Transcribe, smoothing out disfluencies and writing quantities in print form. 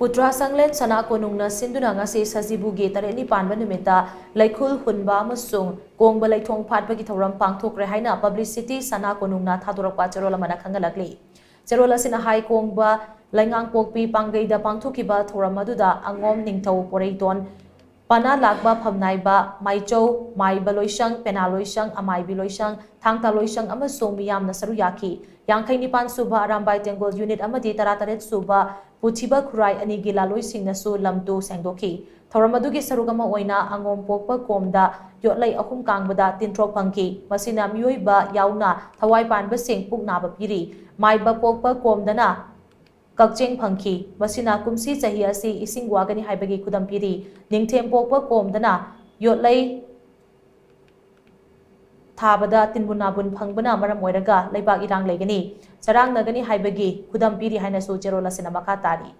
Putra Sanglen Sana Konungna Sinduna ngasi Sajibugi Tareni Panba Numita Laikul Hunba Amasung Kongba Laithong Phatpagi Thoram Pangthokre haina publicity Sana Konungna Thaturapa Cherola Mana Khangalakli Cherola Sina Hai Kongba Laingang Pokpi Pangaida Pangthokiba Thoram Maduda Angom Ningthau Poreiton Pana Lakba Phamnaiba Maichou Maiba Loisang Pena Loisang Amai Biloisang Thangta Loisang Amasung Miyamna Saru Yaki Yangkai Nipan Suba Arambai Tengol Unit Amadi Tarataret Suba Putiba Kurai Anigi Laloi Singnasu Lamtu Sengdoki Thoramadugi Sarugama Oina Angom Pokpa Komda Yotlai Ahum Kangbada Tintrok Pangki Masina Mioiba Yauna Thawai Panba Sing Puknaba Piri Maiba Pokpa Komdana Kakcheng Pangki Masina Kumsi Chahiasi Ising Wagani Haibagi Kudam Piri Ningthem Pokpa Komdana Yotlai Thabada Tinbunabun Pangbana Maram Oiraga Laibak Irang Legani Sarang Nagani Haibagi Kudam Piri Hainasu Cherola Sinamakatari